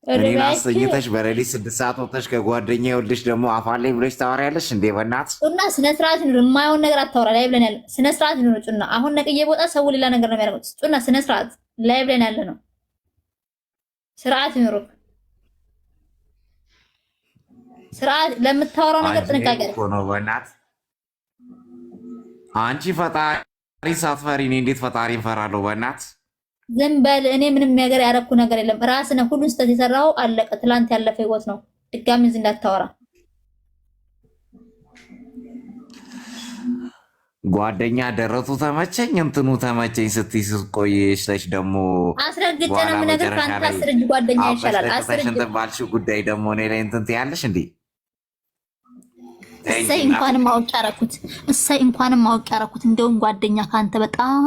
እኔን ርባይክ አሰኝተሽ በሌሊት 6 ሰዓት ወጥተሽ ከጓደኛ ይኸውልሽ ደግሞ አፋለኝ ብለሽ ታወሪያለሽ እንዴ? በእናትሽ ጩና ስነ ስርዓት ይኑር። የማይሆን ነገር አታወራ። ላይ ብለን ያለ ስነ ስርዓት ይኑር። ጩና አሁን ነቅዬ ቦታ ሰው ሌላ ነገር ነው የሚያደርጉት። ጩና ስነ ስርዓት ላይ ብለን ያለ ነው። ስርዓት ይኑር። ስርዓት ለምታወራው ነገር ጥንቃቄ እኮ ነው። በእናትሽ አንቺ ፈጣሪ ሳትፈሪ እኔ እንዴት ፈጣሪ እንፈራለሁ? በእናትሽ ዝም በል። እኔ ምንም ነገር ያደረኩ ነገር የለም። ራስህ ነህ ሁሉን ስህተት የሰራኸው። አለቀ። ትላንት ያለፈ ህይወት ነው። ድጋሚ እዚህ እንዳታወራ። ጓደኛ ደረቱ ተመቸኝ እንትኑ ተመቸኝ ስትይ ስትቆይሽ ደግሞ አስረግጬ ነው የምነግርህ። ከአንተ 10 እጅ ጓደኛ ይሻላል። 10 እጅ ባልሽው ጉዳይ ደግሞ እኔ ላይ እንትን ትያለሽ እንዴ? እሰይ እንኳንም ማወቅ ያደረኩት እሰይ እንኳንም ማወቅ ያደረኩት። እንደውም ጓደኛ ከአንተ በጣም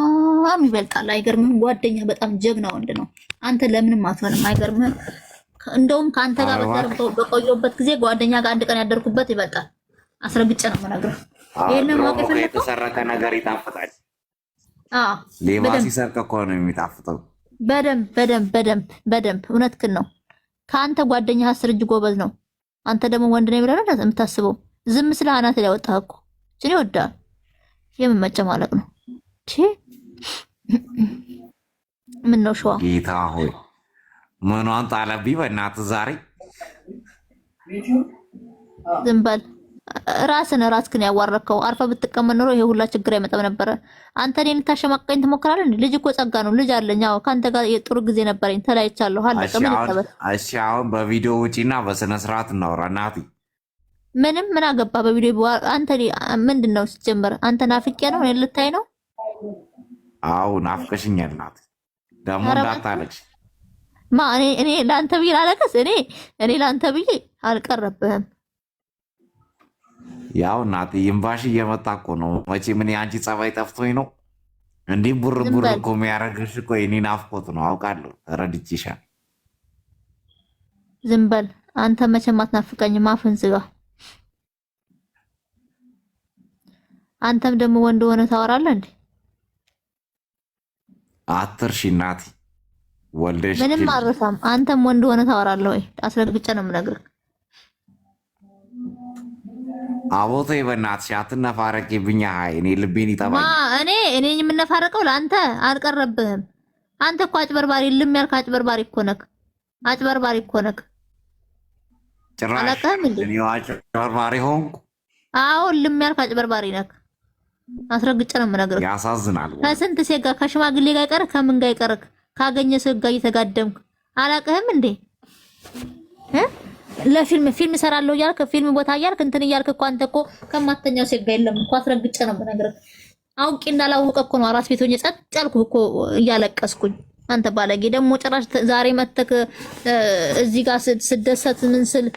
ይበልጣል። አይገርምህም? ጓደኛ በጣም ጀግና ወንድ ነው። አንተ ለምንም አትሆንም። አይገርምህም? እንደውም ከአንተ ጋር በቆየሁበት ጊዜ ጓደኛ ጋር አንድ ቀን ያደርኩበት ይበልጣል። አስረግጬ ነው የምነግርህ። ይሄንን ማወቅ የፈለከው የተሰረቀ ነገር ይጣፍጣል። አዎ ሌባ ሲሰርቅ እኮ ነው የሚጣፍጠው። በደንብ በደንብ በደንብ በደንብ እውነትህን ነው። ከአንተ ጓደኛ 10 እጅ ጎበዝ ነው። አንተ ደግሞ ወንድ ነኝ ብለህ ነው የምታስበው። ዝም ስለ አናት ላይ ወጣህ እኮ እኔ ወዳል የምመጨ ማለቅ ነው። ምን ነው ሸዋ ጌታ ሆይ ምኗን ጣለብኝ በእናትህ ዛሬ። ዝም በል። ራስህን ያዋረከው። አርፈህ ብትቀመጥ ኖሮ ይሄ ሁላ ችግር አይመጣም ነበረ። አንተ እኔን ልታሸማቀኝ ትሞክራለህ እንዴ? ልጅ እኮ ጸጋ ነው። ልጅ አለኝ። አዎ ከአንተ ጋር የጥሩ ጊዜ ነበረኝ። ተለያይቻለሁ። አለቀ። ምን ይጠበቅ? እሺ አሁን በቪዲዮ ውጪና በስነ ስርዓት እናውራ እናቴ። ምንም ምን አገባ በቪዲዮ። አንተ ምንድን ነው ሲጀመር? አንተ ናፍቄ ነው እኔ ልታይ ነው? አዎ ናፍቀሽኛል እናቴ። ደግሞ እንዳታለቅሽ። እኔ ለአንተ ብዬ ላለቀስ? እኔ ለአንተ ብዬ አልቀረብህም። ያው እናቴ ይምባሽ እየመጣ እኮ ነው። መቼ ምን የአንቺ ጸባይ ጠፍቶኝ ነው እንዲህ ቡር እኮ የሚያደርግሽ እኮ የኔ ናፍቆት ነው። አውቃለሁ፣ ተረድቼሻል። ዝም በል አንተ። መቼም አትናፍቀኝም። አፍህን ዝጋ። አንተም ደግሞ ወንድ ሆነ ታወራለህ እንዴ? አትርሺ እናቴ። ወልደሽ ምንም አልረሳም። አንተም ወንድ ሆነ ታወራለህ ወይ? አስረግጬ ነው የምነግርህ። አቦቴ በእናትሽ አትነፋረቂብኝ። አይ እኔ ልቤን ይጠባኝ። እኔ የምነፋረቀው ለአንተ አልቀረብህም። አንተ እኮ አጭበርባሪ፣ ልም ያልክ አጭበርባሪ እኮ ነህ። አጭበርባሪ እኮ ነህ። ጭራሽ እኔ አጭበርባሪ ሆንኩ? አዎ ልም ያልክ አጭበርባሪ ነህ። አስረግጬ ነው የምነግርህ። ያሳዝናል። ከስንት ሴት ጋር ከሽማግሌ ጋር ይቀርህ፣ ከምን ጋር ይቀርህ፣ ካገኘ ሰው ጋር እየተጋደምክ አላውቅህም እንዴ? ለፊልም እሰራለሁ እያልክ ፊልም ቦታ እያልክ እንትን እያልክ እኮ አንተ እኮ ከማተኛው ሴት ጋር የለም እኮ። አስረግጬ ነው የምነግርህ። አውቄ እንዳላወቀ እኮ ነው አራስ ቤት ሆኜ ጸጥ ያልኩህ እኮ እያለቀስኩኝ። አንተ ባለጌ ደግሞ ጭራሽ ዛሬ መተክ እዚህ ጋር ስደሰት ምን ስል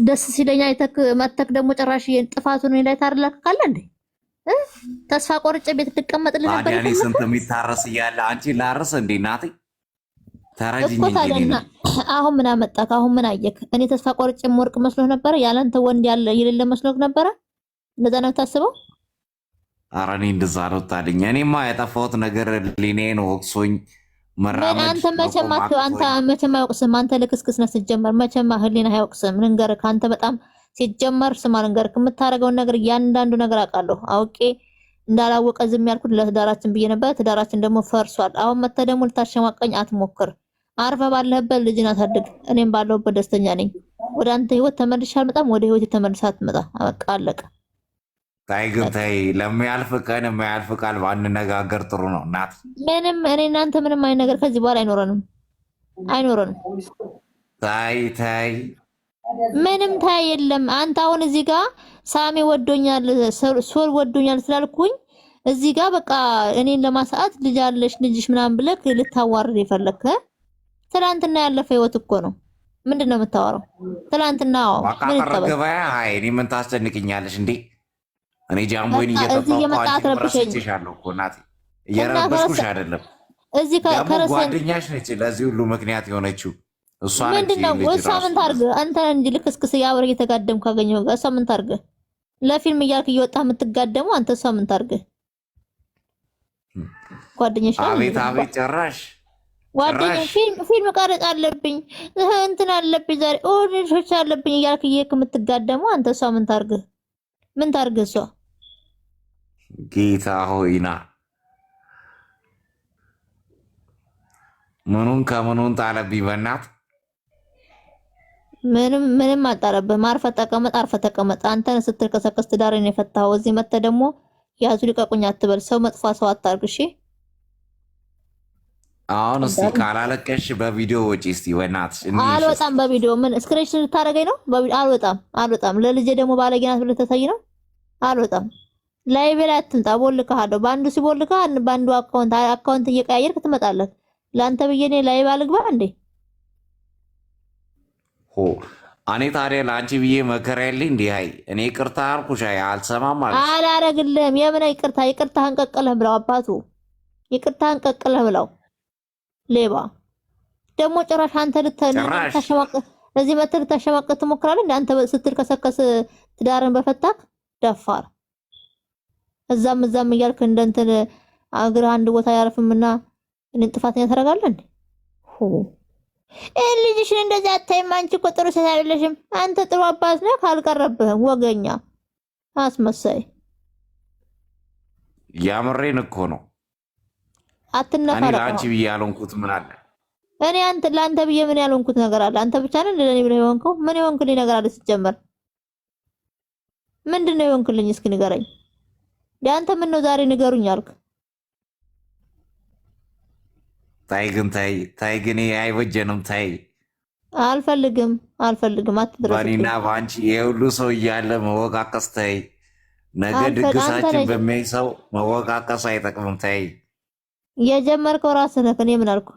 ደስ ሲለኛ አይተክ መተክ ደግሞ ጭራሽ ጥፋቱን ላይ ታርላካለ እንዴ? ተስፋ ቆርጬ ቤት ልቀመጥልህ ነበር። ታዲያ እኔ ስንት የሚታረስ እያለ አንቺ ላርስ እንዴ እናቴ? ተረጅኝ እንጂ አሁን ምን አመጣክ? አሁን ምን አየክ? እኔ ተስፋ ቆርጬ የምወርቅ መስሎህ ነበረ? ያላንተ ወንድ ያለ የሌለ መስሎህ ነበረ? እንደዛ ነው የምታስበው? ኧረ እኔ እንደዛ አልወጣልኝ። እኔማ ያጠፋሁት ነገር ሊኔ ነው ወቅሶኝ መራመድ። አንተ መቼም አይወቅስም። አንተ ልክስክስ ነህ ስትጀመር። መቼም ህሊና አይወቅስም። ልንገርህ፣ አንተ በጣም ሲጀመር ስማ፣ ልንገርህ፣ የምታደርገውን ነገር እያንዳንዱ ነገር አውቃለሁ። አውቄ እንዳላወቀ ዝም ያልኩት ለትዳራችን ብዬ ነበር። ትዳራችን ደግሞ ፈርሷል። አሁን መተህ ደግሞ ልታሸማቀኝ አትሞክር። አርፈ ባለህበት ልጅን አሳድግ። እኔም ባለሁበት ደስተኛ ነኝ። ወደ አንተ ህይወት ተመልሼ አልመጣም። ወደ ህይወት ተመልሳ አትመጣ። በቃ አለቀ። ታይ ግን ታይ። ለሚያልፍ ቀን የማያልፍ ቃል ባንነጋገር ጥሩ ነው እናት። ምንም እኔ እናንተ ምንም አይነት ነገር ከዚህ በኋላ አይኖረንም። ታይ ምንም ታይ የለም። አንተ አሁን እዚህ ጋር ሳሚ ወዶኛል፣ ሶል ወዶኛል ስላልኩኝ እዚህ ጋር በቃ እኔን ለማሳአት ልጅ አለሽ ልጅሽ ምናምን ብለህ ልታዋርድ የፈለክ። ትላንትና ያለፈ ህይወት እኮ ነው። ምንድነው የምታወራው? ትላንትና ምን ተገበያ? አይ እኔ ምን ታስጨንቅኛለሽ እንዴ? እኔ ጃምቦይን እየጠጣሁ እኮ እናቴ፣ እየረበሽኩሽ አይደለም። እዚህ ጓደኛሽ ነች ለዚህ ሁሉ ምክንያት የሆነችው እሷ ነች። ምንድነው እሷ ምን ታርግ? አንተ እንጂ ልክስክስ ያብረህ እየተጋደምክ ካገኘው ጋር እሷ ምን ታርግ? ለፊልም እያልክ እየወጣህ የምትጋደመው አንተ እሷ ምን ታርግ? ጓደኛሽ አቤት ጭራሽ ጓደኛ ፊልም ቀረጽ አለብኝ እንትን አለብኝ ዛሬ ኦዲሽን አለብኝ እያልክ የምትጋደመው አንተ እሷ ምን ታርግ እሷ ጌታ ሆይና ምኑን ከምኑን ጣለብኝ በእናት ምንም አልጣለብህም። አርፈህ ተቀመጥ። አንተን ስትልከሰከስ ትዳርን የፈታኸው እዚህ መተህ ደግሞ ያዙ ልቀቁኝ አትበል። ሰው መጥፋ ሰው አታርግ። እሺ አሁን እስቲ ካላለቀሽ በቪዲዮ ወጪ እስቲ በእናትሽ አልወጣም። በቪዲዮ ምን ስክሪንሾት ልታረገኝ ነው? አልወጣም። ለልጄ ደግሞ ባለጌ ናት ብለህ ተሳይ ነው። አልወጣም። ላይቭ ላይ አትምጣ። ቦልክሃለሁ። በአንዱ ሲቦልክህ በአንዱ አካውንት እየቀያየርክ ትመጣለህ። ለአንተ ብዬ እኔ ላይቭ አልግባ እንዴ? እኔ ታዲያ ለአንቺ ብዬ መከራ የለኝ እንዲህ አይ እኔ ይቅርታ አልኩሽ አልሰማም ማለት አላረግልህም። የምን ይቅርታህን ቀቅለህ ብለው አባቱ ይቅርታህን ቀቅለህ ብለው ሌባ ደግሞ ጭራሽ አንተ ልታሸማቀ ለዚህ መተህ ልታሸማቀ ትሞክራለህ እንዴ? አንተ ስትል ከሰከስ ትዳርን በፈታክ ደፋር እዛም እያልክ እንደንትን አግራ አንድ ቦታ ያርፍምና እኔን ጥፋተኛ ታደርጋለህ እንዴ? ልጅሽን እንደዛ አታይም። አንቺ እኮ ጥሩ ሴት አይደለሽም። አንተ ጥሩ አባት ነህ። ካልቀረብህም ወገኛ አስመሳይ። ያምሬን እኮ ነው። አትነፋረቅ። እኔ ለአንቺ ብዬ ያልሆንኩት ምን አለ? እኔ ለአንተ ብዬ ምን ያልሆንኩት ነገር አለ? አንተ ብቻ ነህ ለኔ ብለህ የሆንከው። ምን የሆንክልኝ ነገር አለ? ስትጀመር ምንድነው የሆንክልኝ? እስኪ ንገረኝ። አንተ ምን ነው ዛሬ ንገሩኝ አልክ? ታይ ግን አይበጀንም። ታይ አልፈልግም አትድረስ። በእኔና በአንቺ የሁሉ ሰው እያለ መወቃቀስ ታይ። ነገ ድግሳችን በሚያይ ሰው መወቃቀስ አይጠቅምም። ታይ የጀመርከው ራስህ ነህ። እኔ ምን አልኩ?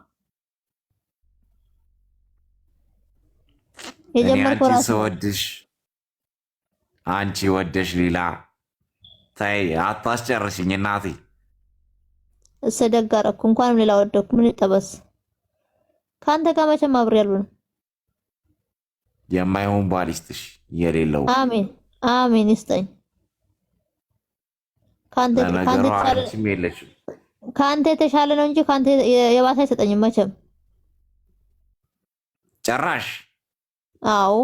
የጀመርከው ራስህ ስወድሽ አንቺ ወደሽ ሌላ። ታይ አታስጨርሽኝ እናቴ። እሰደጋረኩ እንኳንም ሌላ ወደኩ። ምን ይጠበስ? ካንተ ጋር መቼም አብሬ ያልሆነ የማይሆን ባል ይስጥሽ። የሌለው አሜን ይስጠኝ። ካንተ የተሻለ ነው እንጂ ካንተ የባሰ አይሰጠኝም መቼም ጭራሽ። አዎ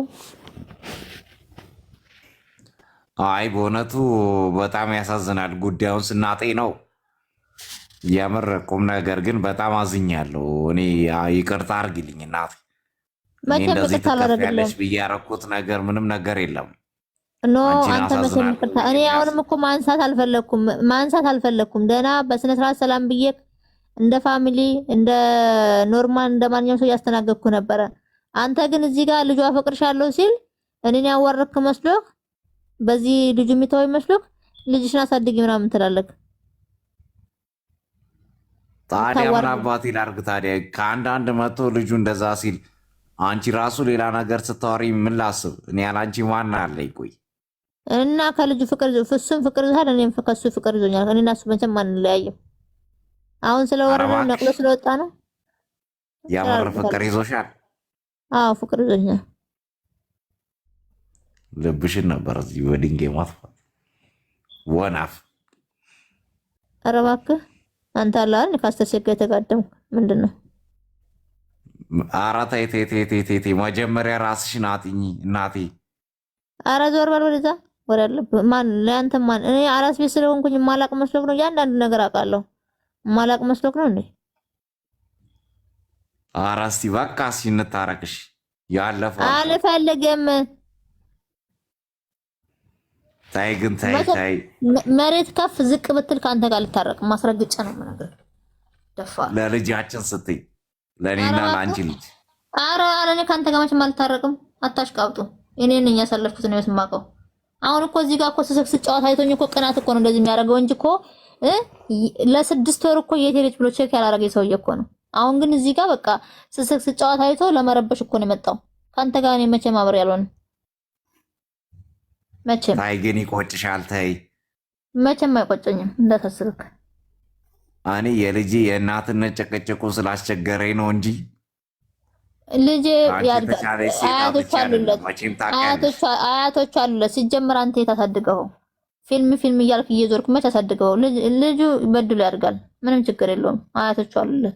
አይ በእውነቱ በጣም ያሳዝናል። ጉዳዩን ስናጤ ነው የምር ቁም ነገር ግን በጣም አዝኛለሁ። እኔ ይቅርታ አድርጊልኝ እናቴ። እንደዚህ ትከፍያለሽ ብዬ ያደረኩት ነገር ምንም ነገር የለም። ኖ አንተ መቼም ይቅርታ። እኔ አሁንም እኮ ማንሳት አልፈለኩም። ደህና በስነ ስርዓት ሰላም ብዬ እንደ ፋሚሊ እንደ ኖርማል እንደ ማንኛውም ሰው እያስተናገድኩ ነበረ። አንተ ግን እዚህ ጋር ልጁ አፈቅርሻለሁ ሲል እኔን ያዋረድክ መስሎህ በዚህ ልጁ የሚተወው መስሎህ ልጅሽን አሳድጊ ምናምን ትላለህ። ታዲያ ምን አባቴ ላድርግ ታዲያ? ከአንዳንድ መቶ ልጁ እንደዛ ሲል አንቺ ራሱ ሌላ ነገር ስታወሪ ምን ላስብ? እኔ ያላንቺ ማን አለኝ? ቆይ እና ከልጁ ፍሱም ፍቅር ይዟል፣ እኔም ከሱ ፍቅር ይዞኛል። እኔና እሱ መቼም አንለያይም። አሁን ስለወረደ ነቅሎ ስለወጣ ነው። ያመረ ፍቅር ይዞሻል? አዎ ፍቅር ይዞኛል። ልብሽን ነበር እዚህ በድንጋይ ማጥፋት ወናፍ። ኧረ እባክህ አንተ አላል ካስተሰገ የተጋደምኩ ምንድነው? ኧረ ተይ መጀመሪያ ራስሽን አጥኚ እናቴ። ኧረ ዞር በል ወደዛ ወደ አለብህ። ማን ለአንተ ማን? እኔ አራስ ቤት ስለሆንኩኝ ማላቅ መስሎክ ነው? እያንዳንዱ ነገር አውቃለሁ። ማላቅ መስሎክ ነው እንዴ? ኧረ እስኪ በቃ እስኪ እንታረቅሽ። ያለፈው አልፈልግም። ታይ ግን ታይ መሬት ከፍ ዝቅ ብትል ካንተ ጋር ልታረቅ ማስረግጫ ነው የምነግርህ። ደፋ ለልጃችን ስትይ ለኔና ለአንቺ ልጅ። ኧረ እኔ ካንተ ጋር መቼም አልታረቅም። አታሽቃብጡ። እኔ ነኝ ያሳለፍኩት ነው የማውቀው። አሁን እኮ እዚህ ጋር እኮ ስስቅ ጨዋታ አይቶኝ እኮ ቅናት እኮ ነው እንደዚህ የሚያደርገው እንጂ እኮ ለ6 ወር እኮ የት ሄደች ብሎ ቼክ ያላረገ ሰውዬ እኮ ነው። አሁን ግን እዚህ ጋር በቃ ስስቅ ጨዋታ አይቶ ለመረበሽ እኮ ነው የመጣው። ካንተ ጋር እኔ መቼም አብሬ ያልሆነ መቼም። ታይ ግን ይቆጭሻል። ታይ መቼም አይቆጨኝም እንዳታስብክ። እኔ የልጄ የእናትነት ጭቅጭቁ ስላስቸገረኝ ነው እንጂ ልጄ ያድጋል። አያቶች አሉለት። ሲጀመር አንተ የታሳድገው ፊልም እያልክ እየዞርክ መች አሳድገው። ልጁ በድሎ ያድጋል። ምንም ችግር የለውም። አያቶች አሉለት።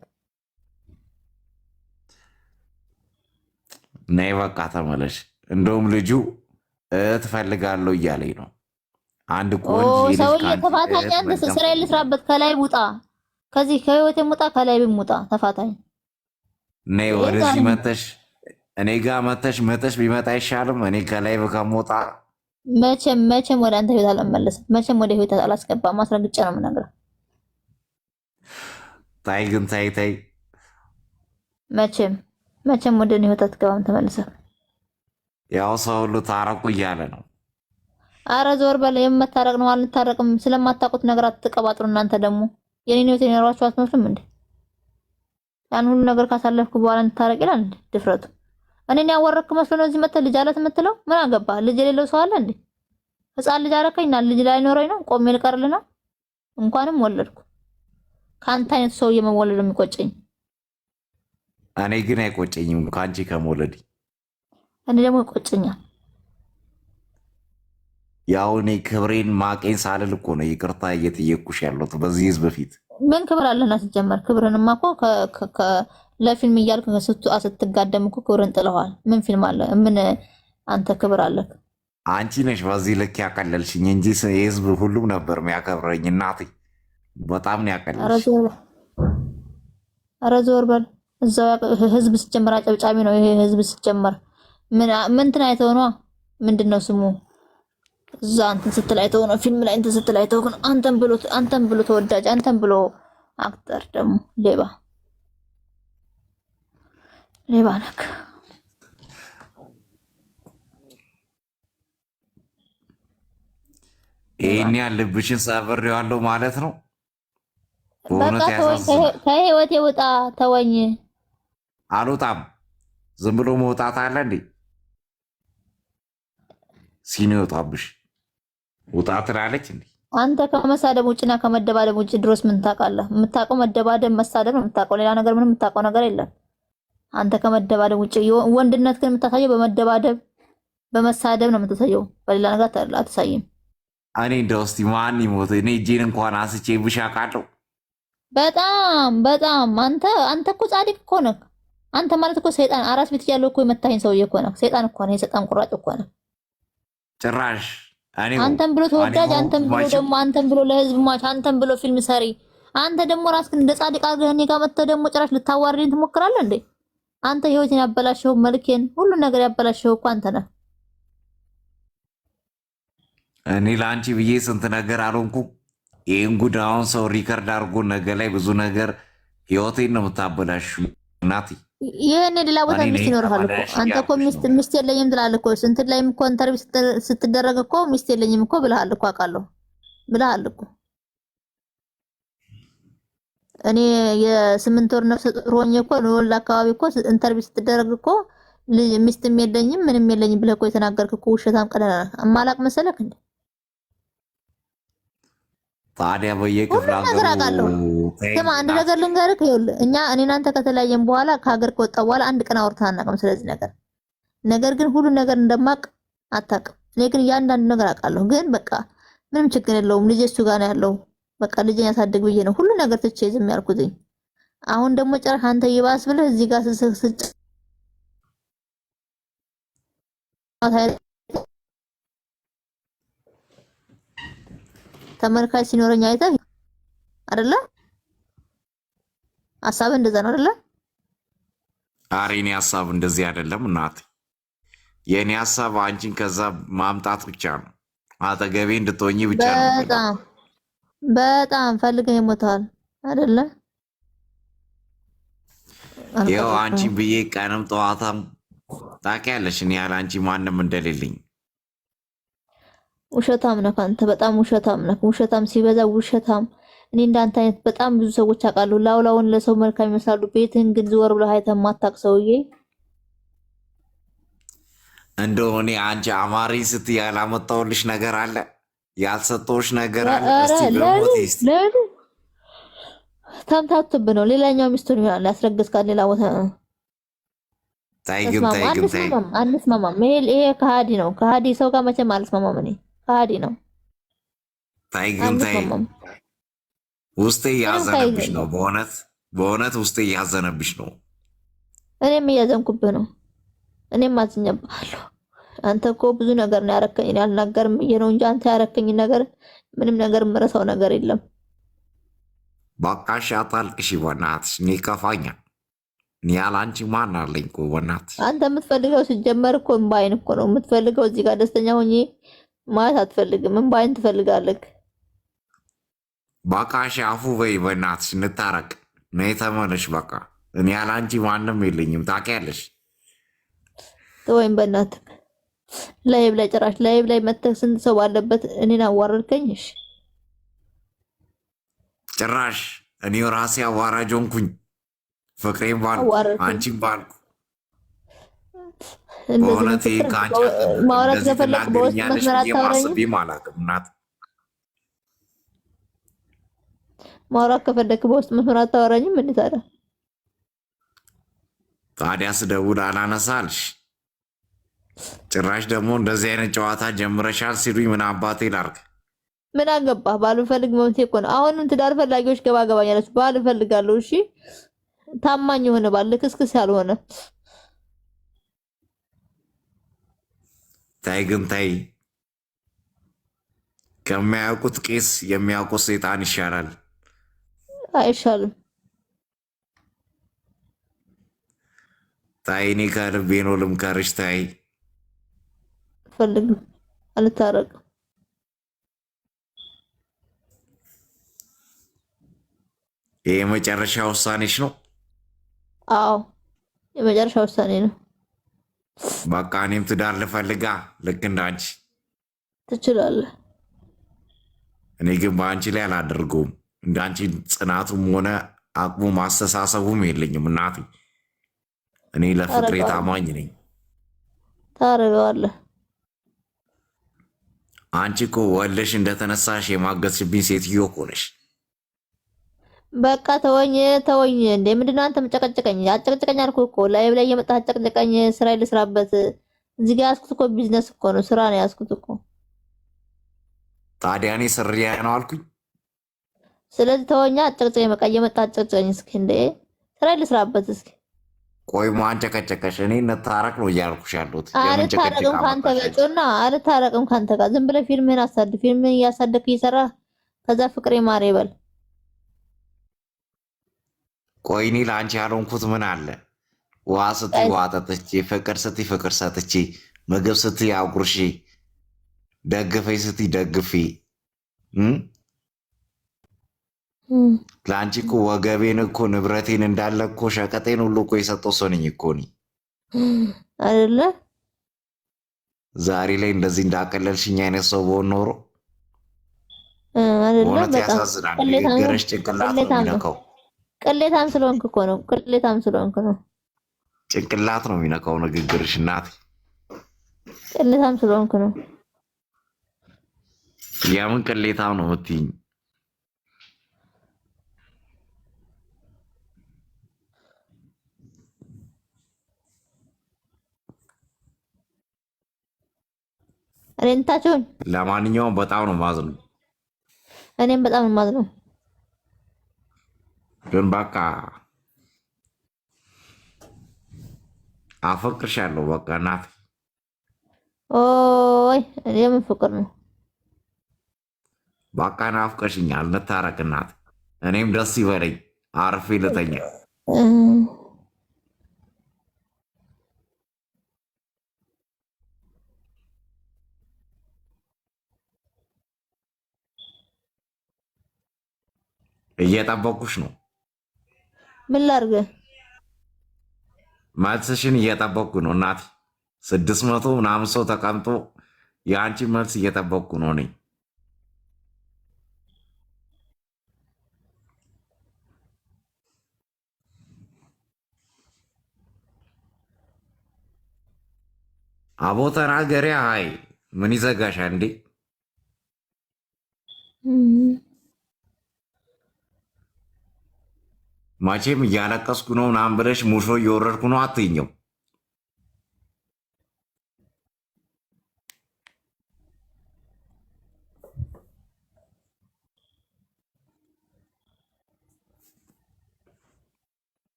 ነይ በቃ ተመለሽ። እንደውም ልጁ ትፈልጋለሁ እያለኝ ነው። አንድ ቆንጆ ልጅ ሰውዬ ተፋታኝ። አንተ ስራ ልስራበት። ከላይ ውጣ፣ ከዚህ ከህይወቴ ውጣ፣ ከላይ ብሙጣ ተፋታኝ። ነይ ወደዚህ መተሽ እኔ ጋር መተሽ ቢመጣ አይሻልም? እኔ ከላይ ከሞጣ መቼም ወደ አንተ ህይወት አልመለስም። መቼም ወደ ህይወት አላስገባም። ማስረግጬ ነው የምነግርህ። ታይ ግን ታይ መቼም ወደ እኔ ህይወት አትገባም ተመልሰህ። ያው ሰው ሁሉ ታረቁ እያለ ነው። አረ ዞር በል። የምታረቅ ነው አልታረቅም። ስለማታውቁት ነገር አትቀባጥሩ። እናንተ ደግሞ የኔን ህይወት የኖራችሁ አትመስሉም እንዴ? ያን ሁሉ ነገር ካሳለፍኩ በኋላ እንታረቅ ይላል እንዴ? ድፍረቱ። እኔን ያወረክ መስሎ ነው እዚህ መተህ ልጅ አለት የምትለው? ምን አገባ? ልጅ የሌለው ሰው አለ እንዴ? ህፃን ልጅ አረከኝና ልጅ ላይኖረኝ ነው? ቆሜ ልቀርልህ ነው? እንኳንም ወለድኩ። ከአንተ አይነት ሰው የመወለድ የሚቆጨኝ። እኔ ግን አይቆጨኝም ከአንቺ ከመውለድ። እኔ ደግሞ ይቆጨኛል። ያው እኔ ክብሬን ማቄን ሳልል እኮ ነው ይቅርታ እየጠየቅኩሽ ያለሁት በዚህ ህዝብ ፊት። ምን ክብር አለና ሲጀመር? ክብርንማ እኮ ለፊልም እያልክ ስትጋደም እኮ ክብርን ጥለዋል። ምን ፊልም አለ? ምን አንተ ክብር አለ? አንቺ ነሽ በዚህ ልክ ያቀለልሽኝ እንጂ የህዝብ ሁሉም ነበር የሚያከብረኝ። እናቴ በጣም ነው ያቀለልሽ። ኧረ ዞር በል። እዛው ህዝብ ሲጀመር አጨብጫቢ ነው ይሄ ህዝብ ሲጀመር። ምን እንትን አይተው ነው? ምንድነው ስሙ? እዛ አንተን ስትል አይተው ነው ፊልም ላይ እንትን ስትል አይተው ነው። አንተን ብሎ ተወዳጅ፣ አንተን ብሎ አክተር ደግሞ ሌባ ነክ። ይሄን ያህል ልብሽን ሰብሬዋለሁ ማለት ነው። በቃ ከህይወቴ ውጣ፣ ተወኝ። አልወጣም። ዝም ብሎ መውጣት አለ እንዴ? ሲኒ ወጣብሽ ውጣ ትላለች እንዴ? አንተ ከመሳደብ ውጭና ከመደባደብ ውጭ ድሮስ ምን ታውቃለህ? የምታውቀው መደባደብ፣ መሳደብ ነው የምታውቀው። ሌላ ነገር ምንም የምታውቀው ነገር የለም። አንተ ከመደባደብ ውጭ ወንድነት ግን የምታሳየው በመደባደብ በመሳደብ ነው የምታሳየው። በሌላ ነገር አትሳይም። እኔ እንደው እስኪ ማን ይሞት እኔ እጄን እንኳን አስቼ ብሻ ቃለው። በጣም አንተ እኮ ጻድቅ እኮ ነህ። አንተ ማለት እኮ ሰይጣን አራስ ቤት እያለሁ እኮ የመታኸኝ ሰውዬ እኮ ነህ። ሰይጣን እኮ ነህ። የሰይጣን ቁራጭ እኮ ነህ ጭራሽ። አንተን ብሎ ተወዳጅ፣ አንተን ብሎ ደግሞ አንተን ብሎ ለህዝብ ሟች፣ አንተን ብሎ ፊልም ሰሪ። አንተ ደግሞ ራስህን እንደ ጻድቅ አድርገህ እኔ ጋር መጥተህ ደግሞ ጭራሽ ልታዋርደኝ ትሞክራለህ እንዴ? አንተ ህይወቴን ያበላሸው፣ መልኬን፣ ሁሉ ነገር ያበላሸው እኮ አንተ ነህ። እኔ ለአንቺ ብዬ ስንት ነገር አልሆንኩም። ይህን ጉድ አሁን ሰው ሪከርድ አድርጎ ነገ ላይ ብዙ ነገር ህይወቴን ነው የምታበላሹ ናቲ። ይህን ሌላ ቦታ ሚስት ይኖርሃል እኮ አንተ እኮ ሚስት የለኝም ትላለህ እኮ። ስንት ላይም እኮ ኢንተርቪው ስትደረግ እኮ ሚስት የለኝም እኮ ብለሃል እኮ አውቃለሁ ብለሃል እኮ። እኔ የ8 ወር ነፍሰ ጡር ሆኜ እኮ ወላ አካባቢ እኮ ኢንተርቪው ስትደረግ እኮ ሚስትም የለኝም ምንም የለኝም ብለህ እኮ የተናገርክ እኮ ውሸታም ቀለና አማላቅ መሰለክ እንዴ? ታዲያ በየክፍለ ሀገሩ ስማ፣ አንድ ነገር ልንገርህ። ይኸውልህ እኛ እኔና አንተ ከተለያየን በኋላ ከሀገር ከወጣ በኋላ አንድ ቀን አውርተን አናውቅም ስለዚህ ነገር ግን ሁሉ ነገር እንደማቅ አታውቅም። እኔ ግን እያንዳንዱ ነገር አውቃለሁ። ግን በቃ ምንም ችግር የለውም። ልጄ እሱ ጋር ነው ያለው። በቃ ልጄን ያሳድግ ብዬ ነው ሁሉ ነገር ትቼ ዝም ያልኩትኝ። አሁን ደግሞ ጭራሽ አንተ ይባስ ብለህ እዚህ ጋር ተመልካች ሲኖረኝ አይተህ አይደለ? ሐሳብ እንደዛ ነው አይደለ? ኧረ የኔ ሐሳብ እንደዚህ አይደለም እናት። የኔ ሐሳብ አንቺን ከዛ ማምጣት ብቻ ነው። አጠገቤ እንድትሆኚ ብቻ ነው። በጣም ፈልገህ ይሞታል አይደለ? ይኸው አንቺን ብዬ ቀንም ጠዋታም ታውቂያለሽ እኔ ያለ አንቺ ማንም እንደሌለኝ። ውሸታም ነህ አንተ፣ በጣም ውሸታም ነህ። ውሸታም ሲበዛ ውሸታም። እኔ እንዳንተ አይነት በጣም ብዙ ሰዎች አውቃለሁ። ላውላውን ለሰው መልካም ይመስላሉ። ቤትህን ግን ዝወር ብለህ አይተህ የማታውቅ ሰውዬ። እንደው እኔ አንቺ አማረኝ ስትይ ያላመጣሁልሽ ነገር አለ? ያልሰጠሁሽ ነገር አለ? እስቲ ተምታቱብህ ነው። ሌላኛው ሚስቱን ይሆናል ያስረገዝካት ሌላ ቦታ። አንስማማም። ይሄ ከሃዲ ነው። ከሃዲ ሰው ጋር መቼም አልስማማም። እኔ ከሃዲ ነው። ታይ ውስጤ እያዘነብሽ ነው። በእውነት ውስጤ እያዘነብሽ ነው። እኔም እያዘንኩብህ ነው። እኔም አዝኜብሃለሁ። አንተ እኮ ብዙ ነገር ነው ያረከኝ። እኔ አልናገርም ብዬ ነው እንጂ አንተ ያረከኝ ነገር ምንም ነገር የምረሳው ነገር የለም። በቃሽ አታልቅሽ በእናትሽ። እኔ ከፋኛል። እኔ ያለ አንቺ ማን አለኝ እኮ በእናትሽ። አንተ የምትፈልገው ሲጀመር እኮ እምባይን እኮ ነው የምትፈልገው። እዚህ ጋር ደስተኛ ሆኜ ማለት አትፈልግም፣ እምባይን ትፈልጋለህ። በቃሽ አፉ በይ በእናትሽ፣ እንታረቅ። ነይ ተመለሽ በቃ። እኔ ያለ አንቺ ማንም የለኝም ታውቂያለሽ። ተወይም በእናትህ ላይብ ላይ ጭራሽ ላይብ ላይ መተህ ስንት ሰው ባለበት እኔን አዋረድከኝ። እሺ ጭራሽ እኔው ራሴ አዋራጅ ሆንኩኝ። ፍቅሬን ባልኩ አንቺን ባልኩ። በእውነት ከአንቺ ማውራት ከፈለክ በውስጥ መስመር አታወራኝም? ማስቤም አላውቅም እናት። ማውራት ከፈለክ በውስጥ መስመር አታወራኝም? ምን ታዲያ ታዲያ ስደውል አላነሳልሽ። ጭራሽ ደግሞ እንደዚህ አይነት ጨዋታ ጀምረሻል ሲሉኝ ምን አባቴ ላርግ? ምን አገባህ? ባልፈልግ መብቴ እኮ ነው። አሁንም ትዳር ፈላጊዎች ገባ ገባ ያለች ባል እፈልጋለሁ። እሺ ታማኝ የሆነ ባል፣ ልክስክስ ያልሆነ። ታይ ግን ታይ፣ ከሚያውቁት ቄስ የሚያውቁት ሰይጣን ይሻላል። አይሻልም? ታይ እኔ ከልቤ ነው ልምከርሽ። ታይ ፈልግም አልታረቅም። ይህ የመጨረሻ ውሳኔሽ ነው? አዎ የመጨረሻ ውሳኔ ነው። በቃ እኔም ትዳር ልፈልጋ ልክ እንዳንቺ። ትችላለህ። እኔ ግን በአንቺ ላይ አላደርገውም። እንዳንቺ ጽናቱም ሆነ አቅሙ ማስተሳሰቡም የለኝም እናቴ። እኔ ለፍቅሬ ታማኝ ነኝ። ታረገዋለህ። አንቺ እኮ ወለሽ እንደተነሳሽ የማገዝሽብኝ ሴትዮ እኮ ነሽ። በቃ ተወኝ ተወኝ። እንዴ ምንድነው አንተ መጨቀጨቀኝ? አጨቀጨቀኝ አልኩህ እኮ ላይብ ላይ የመጣህ አጨቀጨቀኝ። ስራ ልስራበት። እዚህ ጋር ያዝኩት እኮ ቢዝነስ እኮ ነው፣ ስራ ነው ያዝኩት እኮ። ታዲያ እኔ ስሪያ ነው አልኩኝ። ስለዚህ ተወኛ፣ አጨቀጨቀኝ። በቃ እየመጣህ አጨቀጨቀኝ። እስኪ እንዴ ስራ ልስራበት እስኪ። ቆይ ማን ጨቀጨቀሽ? እኔ እንታረቅ ነው እያልኩሽ ያለሁት። አልታረቅም ካንተ ጋር ጮና፣ አልታረቅም ካንተ ጋር። ዝም ብለህ ፊልምህን አሳድግ። ፊልምህን እያሳደግክ እየሰራህ ከዛ ፍቅሬ ማር ይበል። ቆይ እኔ ለአንቺ ያልሆንኩት ምን አለ? ውሃ ስትይ ውሃ ጠጥቼ፣ ፍቅር ስትይ ፍቅር ሰጥቼ፣ ምግብ ስትይ አጉርሼ፣ ደግፈኝ ስትይ ደግፌ። ለአንቺ እኮ ወገቤን እኮ ንብረቴን እንዳለ እኮ ሸቀጤን ሁሉ እኮ የሰጠው ሰው ነኝ እኮ እኔ አይደለ? ዛሬ ላይ እንደዚህ እንዳቀለልሽኝ አይነት ሰው በሆን ኖሮ በእውነት ያሳዝናል። ንግግርሽ ጭንቅላት ነው የሚነካው። ቅሌታም ስለሆንክ እኮ ነው። ቅሌታም ስለሆንክ ነው። ጭንቅላት ነው የሚነካው ንግግርሽ እናቴ። ቅሌታም ስለሆንክ ነው። ያምን ቅሌታም ነው የምትይኝ? እኔን ታቸውን። ለማንኛውም በጣም ነው ማዝነው። እኔም በጣም ነው ማዝነው። ግን በቃ አፈቅርሻለሁ። በቃ እናቴ። ኦይ እኔ ምን ፍቅር ነው? በቃ ናፍቀሽኛል። እንታረቅ እናቴ። እኔም ደስ ይበለኝ፣ አርፌ ልተኛ። እየጠበኩሽ ነው። ምን ላድርግ? መልስሽን እየጠበኩ ነው እናቴ። 600 ምናምን ሰው ተቀምጦ የአንቺ መልስ እየጠበኩ ነው እኔ። አቦ ተናገሪያ። ሀይ ምን ይዘጋሻል እንዴ? መቼም እያለቀስኩ ነው ምናምን ብለሽ ሙሾ እየወረድኩ ነው አትይኝም።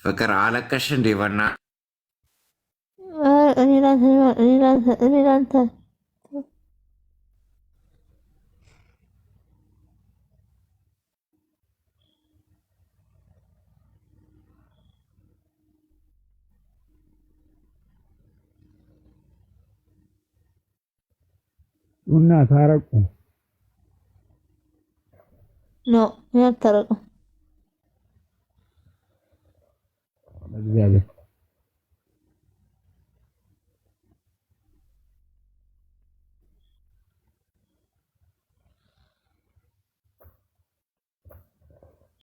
ፍቅር አለቀሽ እንዴ? እኔ ላንተ እና ታረቁ ነው ያልታረቀው